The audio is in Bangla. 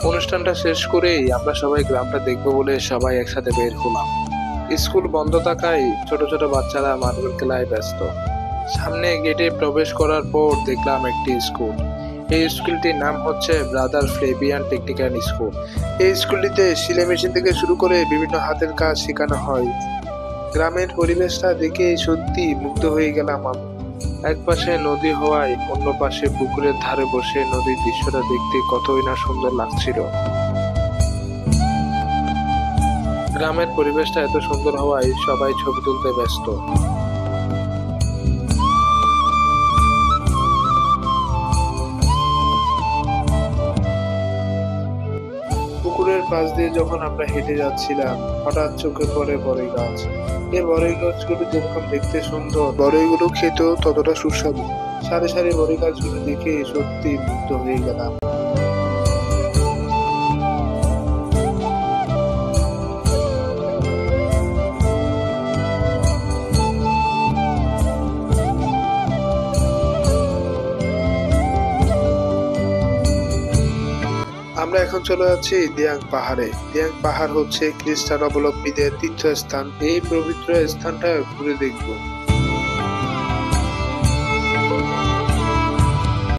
অনুষ্ঠানটা শেষ করেই আমরা সবাই গ্রামটা দেখবো বলে সবাই একসাথে বের হলাম। স্কুল বন্ধ থাকায় ছোট ছোট বাচ্চারা মার্বেল খেলায় ব্যস্ত। সামনে গেটে প্রবেশ করার পর দেখলাম একটি স্কুল। এই স্কুলটির নাম হচ্ছে ব্রাদার ফ্লেভিয়ান টেকনিক্যাল স্কুল। এই স্কুলটিতে সেলাই মেশিন থেকে শুরু করে বিভিন্ন হাতের কাজ শেখানো হয়। গ্রামের পরিবেশটা দেখে সত্যি মুগ্ধ হয়ে গেলাম আমি। এক পাশে নদী হওয়ায় অন্য পাশে পুকুরের ধারে বসে নদীর দৃশ্যটা দেখতে কতই না সুন্দর লাগছিল। গ্রামের পরিবেশটা এত সুন্দর হওয়ায় সবাই ছবি তুলতে ব্যস্ত। পুকুরের পাশ দিয়ে যখন আমরা হেঁটে যাচ্ছিলাম, হঠাৎ চোখে পড়ে বড়ই গাছ। এই বড়ই গাছগুলো যেরকম দেখতে সুন্দর, বড়ইগুলো খেতেও ততটা সুস্বাদু। সারি সারি বড়ই গাছগুলো দেখে সত্যি মুগ্ধ হয়ে গেলাম। আমরা এখন চলে যাচ্ছি দিয়াং পাহাড়ে। দিয়াং পাহাড় হচ্ছে খ্রিস্টান অবলম্বীদের তীর্থস্থান। এই পবিত্র স্থানটা ঘুরে দেখবো।